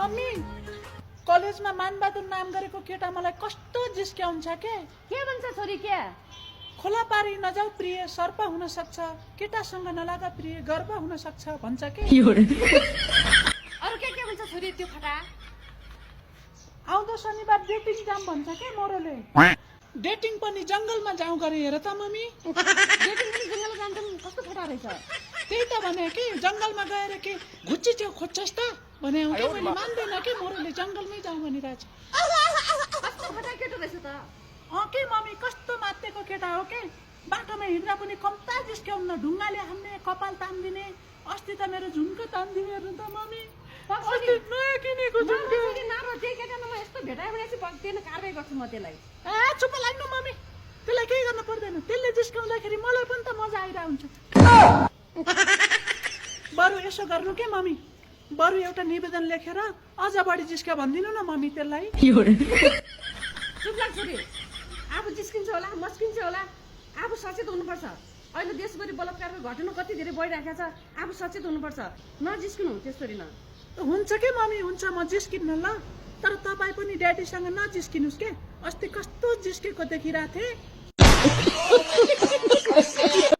mummy कलेजमा मानबहादुर नाम गरेको केटा मलाई कस्तो जिस्क्याउँछ के भन्छ छोरी के खोला पारी नजाऊ प्रिय सर्प हुन सक्छ केटासँग नलागा प्रिय गर्व हुन सक्छ भन्छ के अरु के भन्छ छोरी त्यो फटा आउँदो शनिबार डेटिङ जाम भन्छ के मोरोले डेटिङ पनि जंगलमा जाऊ गरे हेर त मम्मी डेटिङ पनि जंगल जान्छन् कस्तो फटा रहेछ त्यही त भने कि जंगलमा गएर के घुच्ची च्याउ खोज्छस् त भने हो कि मैले मान्दैन कि मोरोले जंगलमै जाऊ भनिरहेछ कस्तो फटा केटो रहेछ त के मम्मी कस्तो मातेको केटा हो के बाटोमा हिँड्दा पनि कम्ता जिस्क्याउन ढुङ्गाले हान्ने कपाल तान्दिने अस्ति त मेरो झुम्को तान्दिने हेर्नु त मम्मी अस्ति नयाँ किनेको झुम्को यस्तो भेटायो भने चाहिँ कारवाही गर्छु म त्यसलाई चुप लाग्नु मम्मी त्यसलाई केही गर्न पर्दैन त्यसले जिस्काउँदाखेरि मलाई पनि त मजा आइरहेको हुन्छ बरु यसो गर्नु के मम्मी बरु एउटा निवेदन लेखेर अझ बढी जिस्का भनिदिनु न मम्मी त्यसलाई चुप लाग्छ छोरी आफू जिस्किन्छ होला मस्किन्छ होला आफू सचेत हुनुपर्छ अहिले देशभरि बलात्कारको घटना कति धेरै बढिरहेको छ आफू सचेत हुनुपर्छ नजिस्किनु त्यसरी न हुन्छ के मम्मी हुन्छ म जिस्किन्न ल तर तपाईँ पनि ड्याडीसँग नजिस्किनुहोस् के अस्ति कस्तो जिस्केको देखिरहेको थिएँ